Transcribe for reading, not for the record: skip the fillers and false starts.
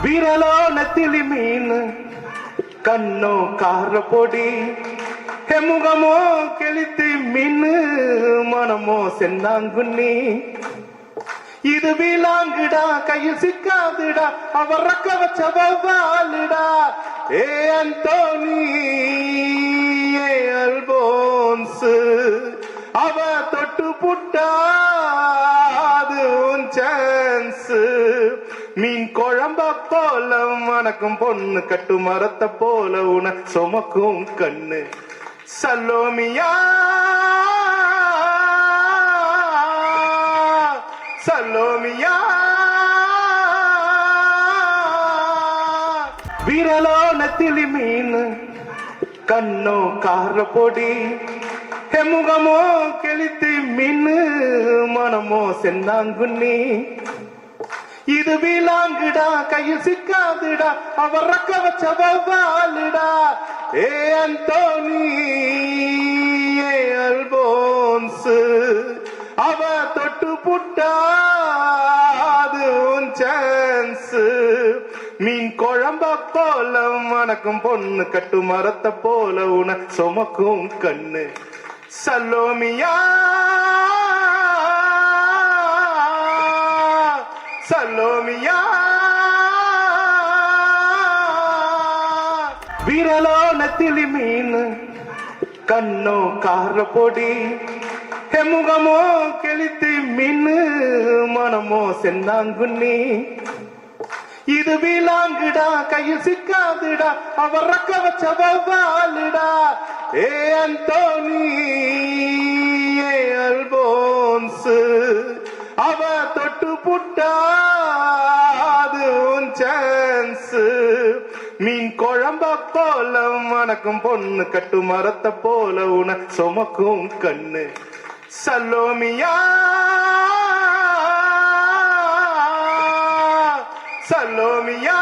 விரலோ நெத்திலி மீன் கண்ணோ கார பொடி முகமோ கெளித்து மின்னு மனமோ சென்னாங்குன்னி இது வீலாங்குடா கையில் சிக்காதுடா அவர் ரக்க வச்ச வவ்வாலுடா ஏ அந்தோனி ஏ அல்போன்ஸ் அவ தொட்டு புட்டா அது உன் சான்ஸ் மீன் குழம்ப போல மணக்கும் பொண்ணு கட்டு மரத்தை போல உன சுமக்கும் கண்ணு சலோமியா சலோமியா விரலோ நெத்திலி மீன் கண்ணோ கார பொடி முகமோ கெளித்து மின்னு மனமோ சென்னாங்குன்னி இது வீலாங்குடா கையில் சிக்காதுடா அவர் ரக்க வச்ச வவ்வாலுடா ஏ அந்தோனி ஏ அல்போன்ஸ் அவ தொட்டு புட்டா அது உன் சான்ஸ் மீன் குழம்ப போல மணக்கும் பொண்ணு கட்டு மரத்தை போல உன சுமக்கும் கண்ணு சலோமியா சலோமியா விரலோ நெத்திலி மீன் கண்ணோ கார பொடி முகமோ கெளித்து மின்னு மனமோ சென்னாங்குன்னி இது வீலாங்குடா கையில் சிக்காதுடா அவர் ரக்க வச்ச வவ்வாலுடா ஏ அந்தோனி ஏ அல்போன்ஸ் அவ தொட்டு புட்டா அது உன் சான்ஸ் மீன் குழம்ப போல மணக்கும் பொண்ணு கட்டு மரத்தை போல உன சுமக்கும் கண்ணு சலோமியா சலோமியா